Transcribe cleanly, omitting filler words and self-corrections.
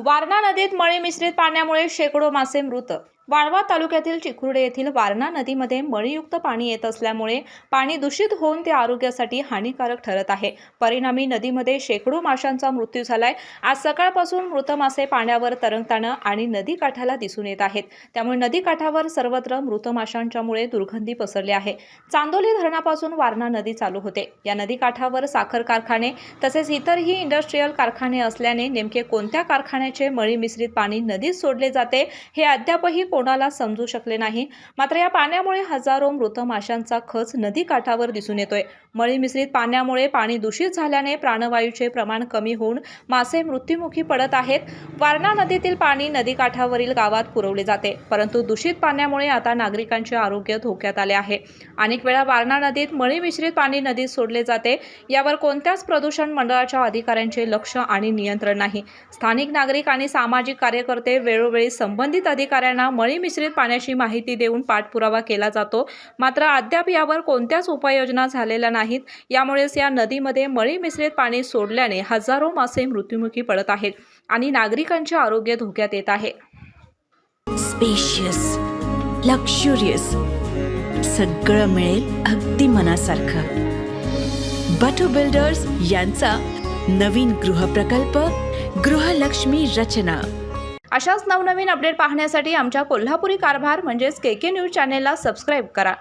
वारणा नदीत मळी मिश्रित पाण्यामुळे शेकडो मासे मृत। वाळवा तालुक्यातील चिखुर्डे येथील वारणा नदीमध्ये मळीयुक्त पाणी येत असल्यामुळे पाणी दूषित होऊन ते आरोग्यासाठी हानिकारक ठरत आहे। परिणामी नदीमध्ये शेकडो माशांचा मृत्यू झालाय। आज सकाळपासून मृत मासे पाण्यावर तरंगताना आणि नदी काठाला दिसून येत आहेत। त्यामुळे नदी काठावर सर्वत्र मृत माशांच्यामुळे दुर्गंधी पसरली आहे। चांदोली धरणापासून वारणा नदी चालू होते। या नदी काठावर साखर कारखाने तसेच इतरही इंडस्ट्रियल कारखाने असल्याने नेमके कोणत्या कारखान्याचे मळी मिश्रित पाणी नदीत सोडले जाते हे अद्यापही कोणाला समजू शकले नाही। मात्र या पाण्यामुळे हजारो मृत माशांचा खच नदी काठावर दिसून येतोय। मळी मिश्रित पाण्यामुळे पाणी दूषित झाल्याने प्राणवायूचे प्रमाण कमी होऊन मासे मृत्युमुखी पडत आहेत। वारणा नदीतील पाणी नदी काठावरील गावात पुरवले जाते, परंतु दूषित पाण्यामुळे आता नागरिकांचे आरोग्य धोक्यात आले आहे। अनेक वेळा वारणा नदीत मळी मिश्रित पाणी नदीत सोडले जाते, यावर कोणत्याच प्रदूषण मंडळाच्या अधिकाऱ्यांचे लक्ष आणि नियंत्रण नाही। स्थानिक नागरिक आणि सामाजिक कार्यकर्ते वेळोवेळी संबंधित अधिकाऱ्यांना मळी मिश्रित पाण्याची माहिती देऊन पाठपुरावा केला जातो, मात्र अद्याप यावर कोणत्याच उपाययोजना झालेल्या नाहीत। यामुळेच या नदीमध्ये मळी मिश्रित पाणी सोडल्याने हजारो मासे मृत्युमुखी पडत आहेत आणि नागरिकांचे आरोग्य धोक्यात येत आहे। स्पेशियस, लक्झुरियस, सगळं मिळेल अगदी मनासारखं। बटू बिल्डर्स यांचा नवीन गृहप्रकल्प गृहलक्ष्मी रचना। अशाच नवनवीन अपडेट पाहण्यासाठी आमच्या कोल्हापुरी कारभार म्हणजेच KK न्यूज चॅनेलला सबस्क्राईब करा।